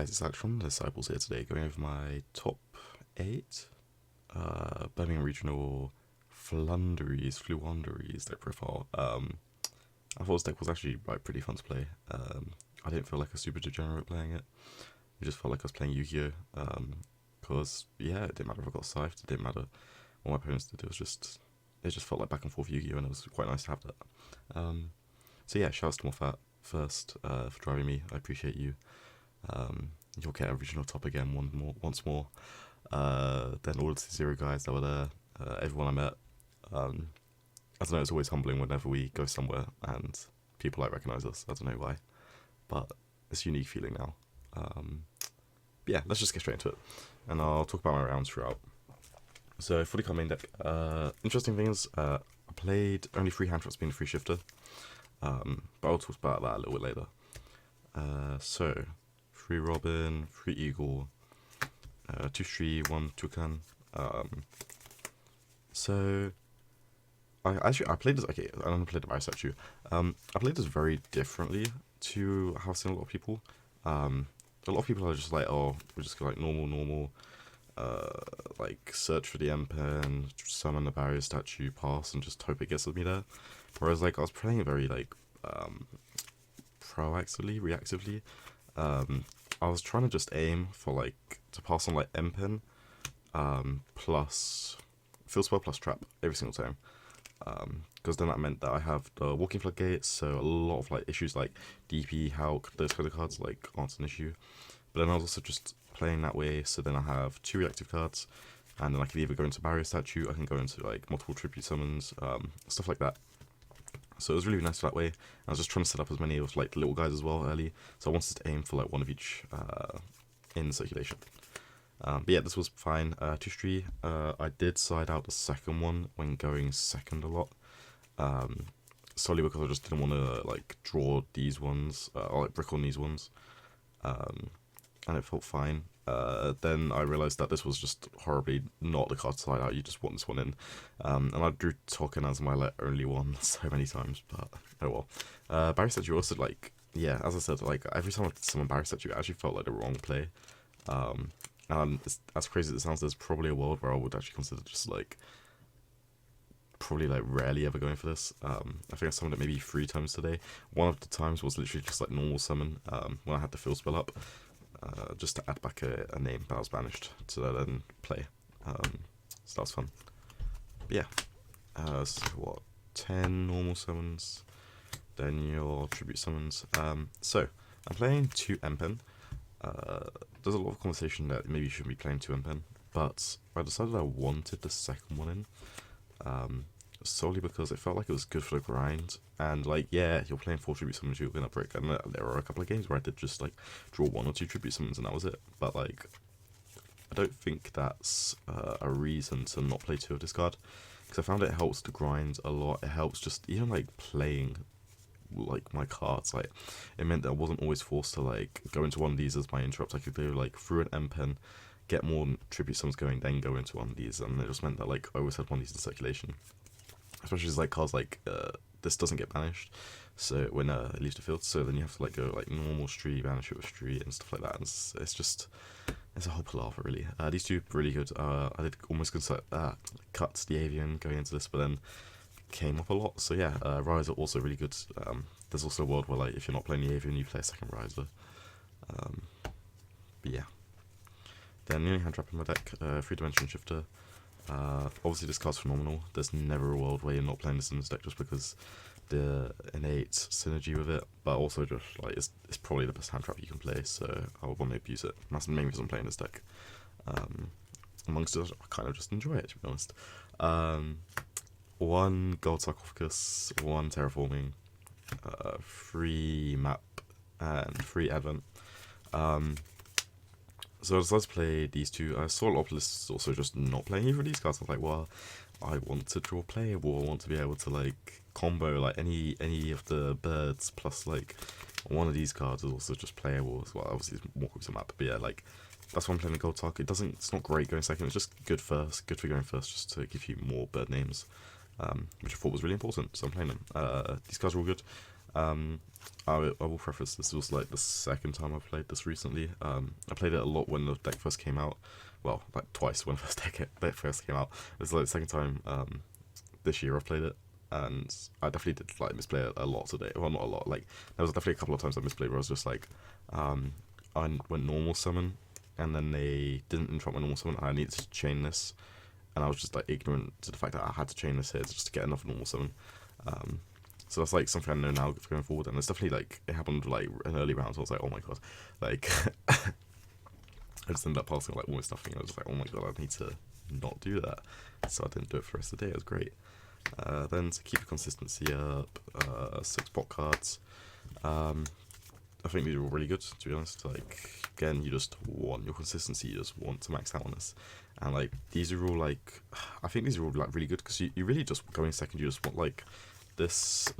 guys, it's Alex from the Disciples here today, going over my top 8 Birmingham Regional Floowandereeze deck profile. I thought this deck was actually pretty fun to play. I didn't feel like a super degenerate playing it. It just felt like I was playing Yu-Gi-Oh! Because yeah, it didn't matter if I got scythed, it didn't matter what my opponents did. It just felt like back and forth Yu-Gi-Oh! And it was quite nice to have that. So yeah, shouts to Morphat first for driving me. I appreciate you. You'll get a regional top again once more. Then all the zero guys that were there, everyone I met. I don't know, it's always humbling whenever we go somewhere and people recognise us. I don't know why, but it's a unique feeling now. Yeah, let's just get straight into it, and I'll talk about my rounds throughout. So, fully cut main deck. Interesting things, I played only 3 hand traps being a free shifter, but I'll talk about that a little bit later. So, 3 Robin, 3 Eagle, 2 Shree, 1 Toucan. So, I played this, okay, I only played the Versatility. I played this very differently to how I've seen a lot of people. A lot of people are just like, oh, we just go like normal, like search for the M pen, summon the barrier statue, pass, and just hope it gets me there. Whereas like I was playing very like proactively, reactively. I was trying to just aim for like to pass on like M pen, plus field spell plus trap every single time. Because then that meant that I have the walking floodgates, so a lot of like issues like DP, Hulk, those kind of cards like aren't an issue. But then I was also just playing that way, so then I have 2 reactive cards, and then I can either go into barrier statue, I can go into like multiple tribute summons, stuff like that. So it was really nice that way. I was just trying to set up as many of like the little guys as well early, so I wanted to aim for like one of each in circulation. But yeah, this was fine. 2 Shree, I did side out the second one when going second a lot, solely because I just didn't want to like draw these ones, or like brick on these ones, and it felt fine. Then I realised that this was just horribly not the card to side out, you just want this one in, and I drew Token as my like only one so many times, but oh well. Barrier Statue also, like, yeah, as I said, like every time I did summon Barrier Statue, it actually felt like the wrong play. And as crazy as it sounds, there's probably a world where I would actually consider just like probably like rarely ever going for this. I think I summoned it maybe 3 times today. One of the times was literally just like normal summon, when I had the field spell up, just to add back a name that was banished to then play. So that was fun. But yeah, so what, 10 normal summons, then your tribute summons. So I'm playing 2 M-Pen. There's a lot of conversation that maybe you shouldn't be playing 2 M-Pen, but I decided I wanted the second one in, solely because it felt like it was good for the grind, and like, yeah, you're playing 4 tribute summons, you're gonna break, and there were a couple of games where I did just like draw 1 or 2 tribute summons and that was it, but like, I don't think that's a reason to not play 2 of this card, because I found it helps to grind a lot. It helps just even like playing like my cards, like it meant that I wasn't always forced to like go into one of these as my interrupt. I could go like through an M-Pen, get more tribute summons going, then go into one of these, and it just meant that like I always had one of these in circulation, especially as like cards like this doesn't get banished, so when it leaves the field, so then you have to like go like normal Shree, banish it with Shree and stuff like that, and it's just, it's a whole palaver really. These 2 really good. I did almost cut the avian going into this, but then came up a lot, so yeah, Riser also really good. There's also a world where like if you're not playing the avian, you play a second Riser. But yeah, then the only hand trap in my deck, 3-dimension shifter. Obviously this card's phenomenal. There's never a world where you're not playing this in this deck just because the innate synergy with it, but also just like it's probably the best hand trap you can play, so I would want to abuse it. And that's the main reason I'm playing this deck. Amongst others, I kind of just enjoy it, to be honest. 1 gold sarcophagus, 1 terraforming, 3 map, and 3 advent. So I decided to play these 2. I saw a lot of lists also just not playing either of these cards. I was like, well, I want to draw playable. I want to be able to like combo like any of the birds, plus like one of these cards is also just playable as well. Obviously it's more close to map, but yeah, like that's why I'm playing the gold target. It's not great going second. It's just good first, good for going first, just to give you more bird names, which I thought was really important. So I'm playing them. These cards are all good. I will preface this was like the second time I played this recently. I played it a lot when the deck first came out. Well, like twice when the deck first came out. It's like the second time this year I've played it, and I definitely did like misplay it a lot today. Well, not a lot. Like there was definitely a couple of times I misplayed where I was just like, I went normal summon, and then they didn't interrupt my normal summon. I needed to chain this, and I was just like ignorant to the fact that I had to chain this here just to get enough normal summon. So that's like something I know now going forward, and it's definitely like it happened like in early rounds. I was like, oh my god, like I just ended up passing like almost nothing. I was just like, oh my god, I need to not do that. So I didn't do it for the rest of the day. It was great. Then to keep the consistency up, 6 bot cards. I think these are all really good, to be honest. Like, again, you just want your consistency, you just want to max out on this. And like, these are all like, I think these are all like really good because you really just going second, you just want like this,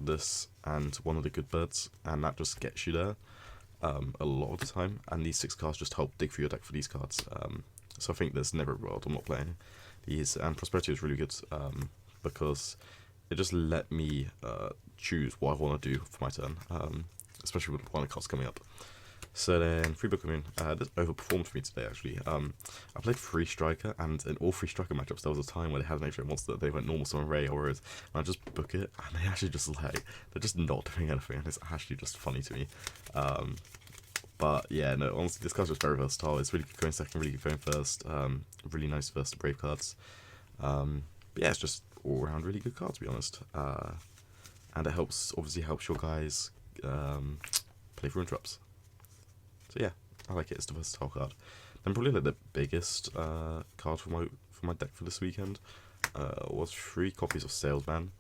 and one of the good birds, and that just gets you there a lot of the time. And these 6 cards just help dig through your deck for these cards. So I think there's never a world I'm not playing these. And Prosperity is really good because it just let me choose what I want to do for my turn, especially with one of the cards coming up. So then, Free Book Moon, this overperformed for me today actually. I played 3 Striker, and in all 3 Striker matchups there was a time where they had an H-Rate monster, they went normal summon Ray or Rose, and I just book it, and they actually just like, they're just not doing anything, and it's actually just funny to me. But yeah, no, honestly, this card's just very versatile. It's really good going second, really good going first. Really nice first Brave cards. But yeah, it's just all around really good card, to be honest. And it obviously helps your guys play through interrupts. So yeah, I like it. It's the versatile card. Then probably like the biggest card for my deck for this weekend was 3 copies of Salesman.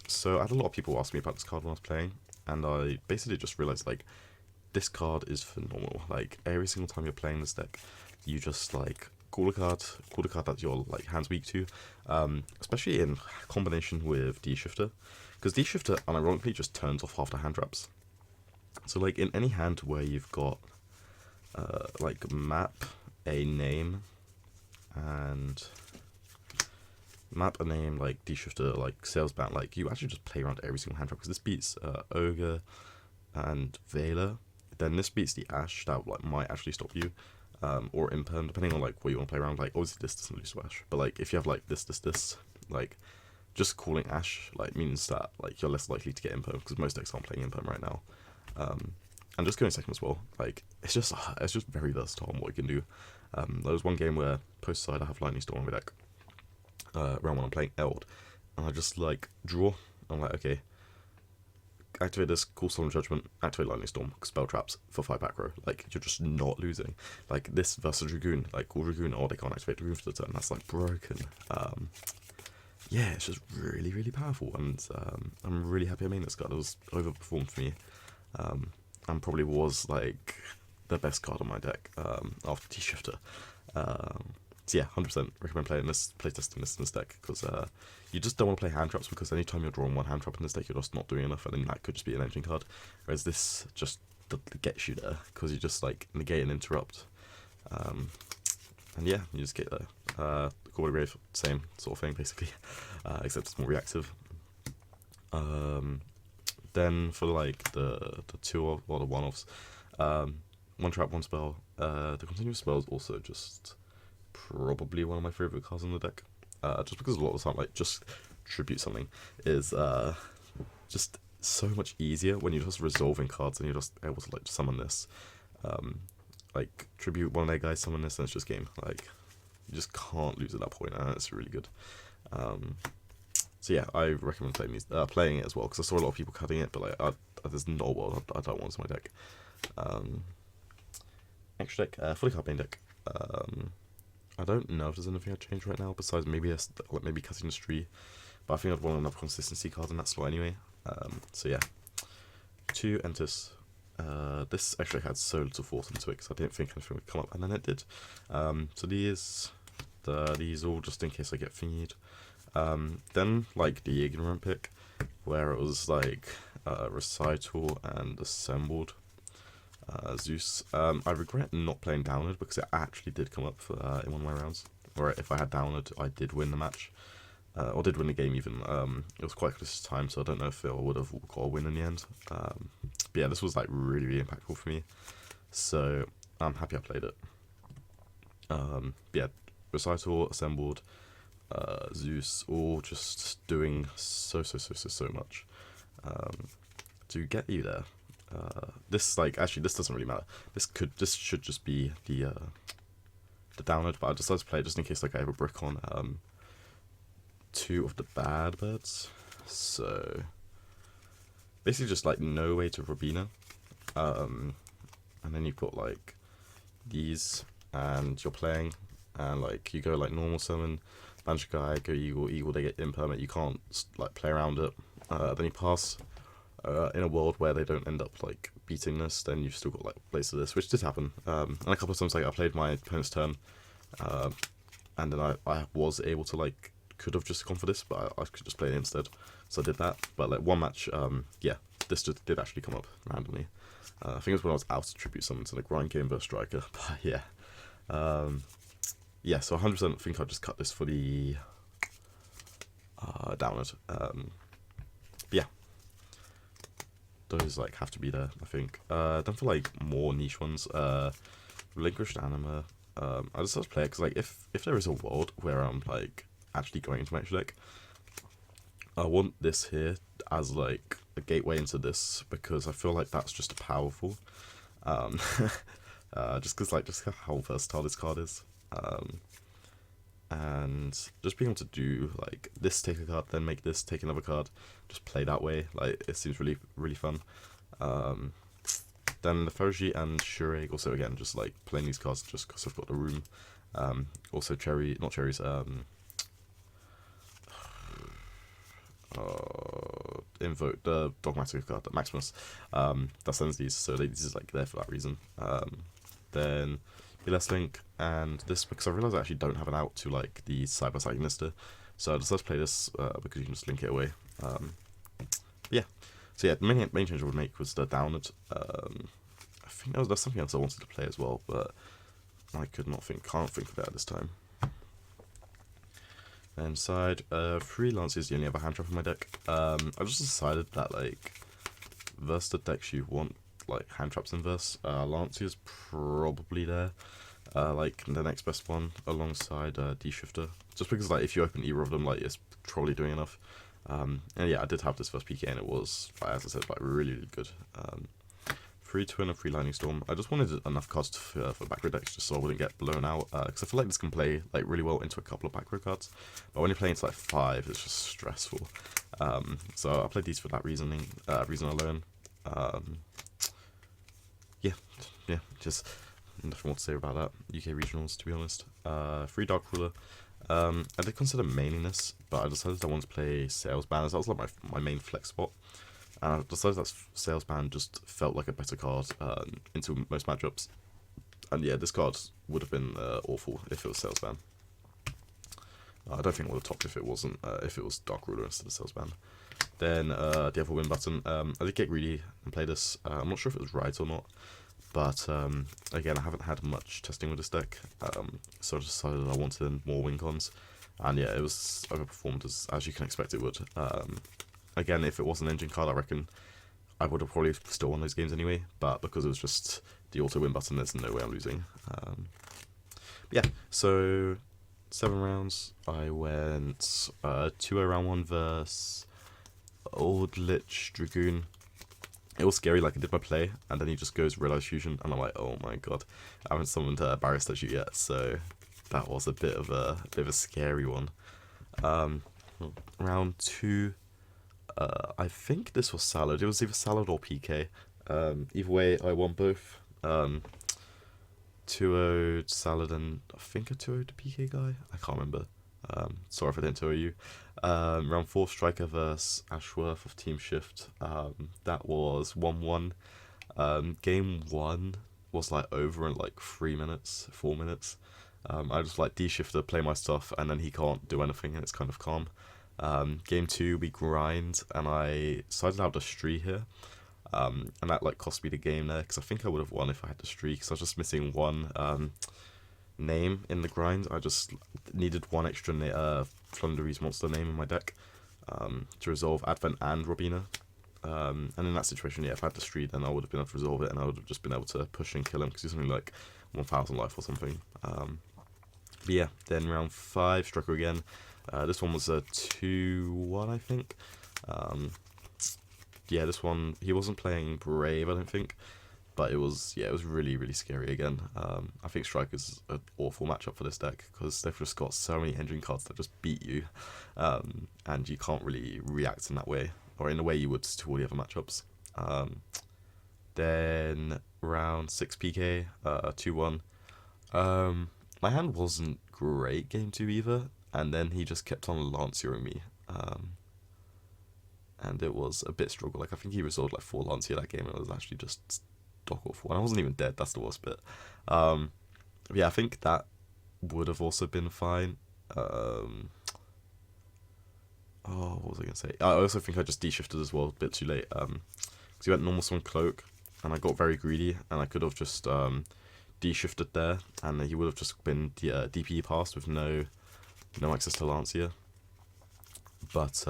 So I had a lot of people ask me about this card when I was playing, and I basically just realized like this card is phenomenal. Like every single time you're playing this deck, you just like call a card that your like hand's weak to, especially in combination with D-Shifter, because D-Shifter unironically just turns off half the hand traps. So like in any hand where you've got like map a name like D-Shifter, like Salesman, like you actually just play around every single hand trap, because this beats Ogre and Veiler. Then this beats the Ash that like might actually stop you, or Imperm, depending on like what you want to play around. Like obviously this doesn't lose to Ash, but like if you have like this, like just calling Ash like means that like you're less likely to get Imperm, because most decks aren't playing Imperm right now. And just going second as well, like it's just very versatile on what you can do. There was one game where post side I have Lightning Storm on my deck, around when I'm playing Eld, and I just like draw. I'm like, okay, activate this, cool Solemn Judgment, activate Lightning Storm, spell traps for 5 back row. Like you're just not losing. Like this versus Dragoon, like cool Dragoon, oh they can't activate Dragoon for the turn. That's like broken. Yeah, it's just really, really powerful, and I'm really happy I made this card. It was overperformed for me, and probably was like the best card on my deck after T-Shifter. So yeah, 100% recommend playtesting this deck, because you just don't want to play hand traps, because anytime you're drawing one hand trap in this deck, you're just not doing enough, and then that could just be an engine card. Whereas this just gets you there, because you just like negate and interrupt. And yeah, you just get there. The Cordy Rave, same sort of thing basically, except it's more reactive. Then for like the 2 or the 1-offs, 1 trap, 1 spell. The continuous spell is also just probably one of my favorite cards in the deck. Just because a lot of the time, like just tribute something is just so much easier when you're just resolving cards and you're just able to like summon this. Like tribute one of their guys, summon this, and it's just game. Like you just can't lose at that point, and it's really good. So yeah, I recommend playing it as well, because I saw a lot of people cutting it, but like there's no world I don't want in my deck. Extra deck, fully card main deck. I don't know if there's anything I'd change right now besides maybe cutting the tree, but I think I'd want enough consistency cards in that slot anyway. So yeah, 2 Entis. This actually had so little force into it, because I didn't think anything would come up, and then it did. So these all just in case I get feed. Then like the ignorant pick, where it was like Recital and Assembled Zeus. I regret not playing Downward, because it actually did come up in one of my rounds, or if I had Downward I did win the match. or did win the game even. It was quite close to time, so I don't know if it would have got a win in the end. But yeah, this was like really, really impactful for me. So I'm happy I played it. Yeah, Recital, Assembled, Zeus, all just doing so much to get you there. This actually this doesn't really matter. This should just be the download, but I decided to play it just in case like I have a brick on 2 of the bad birds. So basically just like no way to Robina, and then you've got like these, and you're playing, and like you go like normal summon, Banshee guy, go eagle, they get impermanent, you can't like play around it. Then you pass. In a world where they don't end up like beating this, then you've still got like plays of this, which did happen. And a couple of times like I played my opponent's turn, and then I was able to like could have just gone for this, but I could just play it instead. So I did that. But like one match, yeah, this just did actually come up randomly. I think it was when I was out to tribute summon to the grind game versus striker. But yeah, yeah. So 100% think I just cut this for the download. Yeah. Those like have to be there, I think. Then for like more niche ones, Relinquished Anima. I just have to play it because like if there is a world where I'm like actually going into my extra deck, I want this here as like a gateway into this, because I feel like that's just powerful. Just because like just how versatile this card is. And just being able to do like this, take a card, then make this, take another card, just play that way, like it seems really fun. Then the Foji and Shure, also again just like playing these cards just because I've got the room. Also Invoke the Dogmatic card, the Maximus, that sends these, so this is like there for that reason. Then Less Link, and this because I realised I actually don't have an out to like the Cyber Psychonista, so I decided to play this because you can just link it away. Yeah, so yeah, the main change I would make was the download. I think there's something else I wanted to play as well, but I can't think of it at this time. Then side, Freelance is the only other hand trap in my deck. I just decided that like versus the decks you want like hand traps in verse, Lancey is probably there, like the next best one alongside D-Shifter, just because like if you open either of them, like it's probably doing enough. And yeah, I did have this first PK and it was, like, as I said, like really good. Free Twin and Free Lightning Storm. I just wanted enough cards for back row decks just so I wouldn't get blown out, because I feel like this can play like really well into a couple of back row cards, but when you're playing into like 5, it's just stressful. So I played these for that reason alone. Yeah, just nothing more to say about that. UK regionals, to be honest. Free Dark Ruler. I did consider maining this, but I decided I wanted to play Sales Band, as that was like my main flex spot. And I decided that Sales Band just felt like a better card into most matchups. And yeah, this card would have been awful if it was Sales Band. I don't think it would have topped if it wasn't, if it was Dark Ruler instead of Sales Band. Then the other win button. I did get greedy and play this. I'm not sure if it was right or not, but again, I haven't had much testing with this deck, so I decided I wanted more win cons, and yeah, it was overperformed as you can expect it would. Again, if it was an engine card, I reckon I would have probably still won those games anyway, but because it was just the auto win button, there's no way I'm losing. Yeah, so 7 rounds. I went 2-0 round 1 versus Old Lich Dragoon. It was scary, like I did my play, and then he just goes Realize Fusion, and I'm like, oh my god, I haven't summoned Barrier Statue yet, so that was a bit of a scary one. Round 2, I think this was Salad. It was either Salad or PK. Either way, I won both. 2-0 Salad and I think a 2-0 to PK guy. I can't remember. Sorry if I didn't tell you. Round 4, Striker versus Ashworth of Team Shift. That was 1-1. Game 1 was like over in like 4 minutes. I just like D-Shifter, play my stuff, and then he can't do anything, and it's kind of calm. Game 2, we grind, and I decided to have the streak here. And that like cost me the game there, because I think I would have won if I had the streak, because I was just missing one. name in the grind. I just needed one extra Floowandereeze monster name in my deck to resolve Advent and Robina. And in that situation, yeah, if I had the street, then I would have been able to resolve it, and I would have just been able to push and kill him, because he's only like 1,000 life or something. But yeah, then round 5, Striker again. This one was a 2-1, I think. Yeah, this one, he wasn't playing Brave, I don't think. But it was, yeah, it was really, really scary again. I think Striker's an awful matchup for this deck, because they've just got so many engine cards that just beat you. And you can't really react in that way, or in the way you would to all the other matchups. Then round 6 PK, 2-1. My hand wasn't great game 2 either, and then he just kept on Lancering me. And it was a bit struggle. Like, I think he resolved like 4 Lancia that game, and it was actually just stock awful. And I wasn't even dead, that's the worst bit. Yeah, I think that would have also been fine. Oh, what was I going to say? I also think I just de-shifted as well a bit too late. Because he went normal summon Cloak, and I got very greedy, and I could have just de-shifted there, and he would have just been DP passed with no access to Lancia. But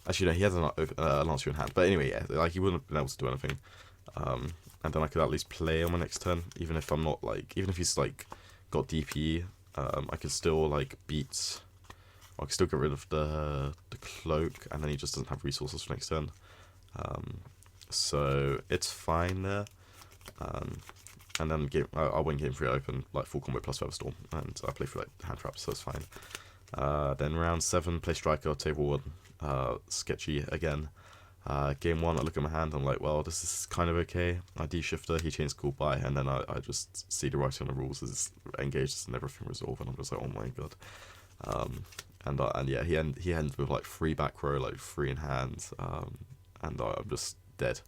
actually, no, he has a Lancia in hand. But anyway, yeah, like, he wouldn't have been able to do anything. And then I could at least play on my next turn, even if I'm not like, even if he's like got DP, I could still like beat. I can still get rid of the Cloak, and then he just doesn't have resources for next turn. So it's fine there. And then I win game 3 open, like full combo plus Featherstorm, and I play through like hand traps, so it's fine. Then round 7, play Striker, table 1, sketchy again. Game 1, I look at my hand, I'm like, well, this is kind of okay. I de-shifter, he chains cool by, and then I just see the writing on the rules is engaged and everything resolved, and I'm just like, oh my god. And yeah, he ends with like 3 back row, like 3 in hand, and I'm just dead.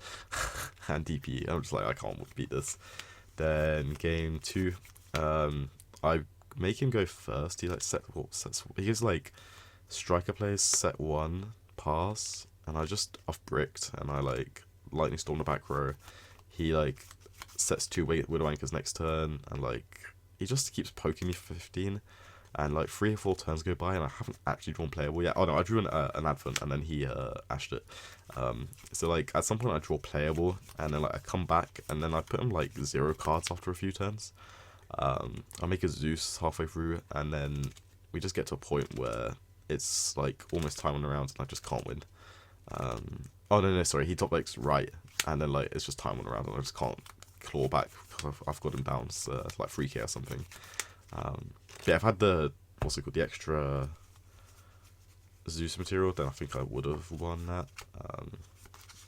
And DP, I'm just like, I can't beat this. Then game 2, I make him go first. He like he gives like Striker plays set 1 pass, and I just off bricked, and I like lightning storm the back row. He like sets 2 Widow Anchors next turn, and like he just keeps poking me for 15. And like 3 or 4 turns go by, and I haven't actually drawn playable yet. Oh no, I drew an Advent, and then he ashed it. So like at some point I draw playable, and then like I come back, and then I put him like 0 cards after a few turns. I make a Zeus halfway through, and then we just get to a point where it's like almost time on the round, and I just can't win. Oh no, sorry, he top decks right, and then like it's just time on the round, and I just can't claw back because I've got him down to like 3k or something. Yeah, if I had the extra Zeus material, then I think I would have won that.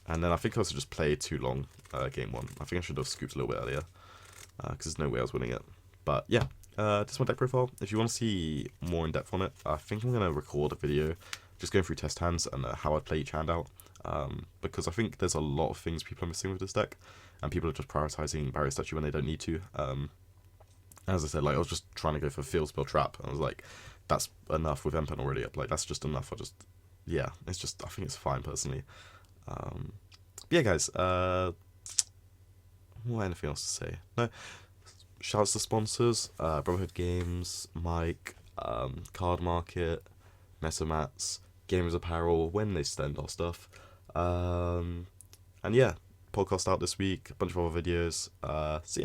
And then I think I also just played too long game 1. I think I should have scooped a little bit earlier, because there's no way I was winning it. But yeah, this is my deck profile. If you want to see more in depth on it, I think I'm going to record a video just going through test hands and how I play each hand out. Because I think there's a lot of things people are missing with this deck, and people are just prioritizing Barrier Statue when they don't need to. As I said, like, I was just trying to go for Field Spell Trap, and I was like, that's enough with Empen already up. Like, that's just enough. Yeah, it's just, I think it's fine, personally. But yeah, guys, anything else to say? No, shouts to sponsors, Brotherhood Games, Mike, Card Market, Metamats, Gamers Apparel, when they send our stuff. And yeah, podcast out this week, a bunch of other videos. See ya.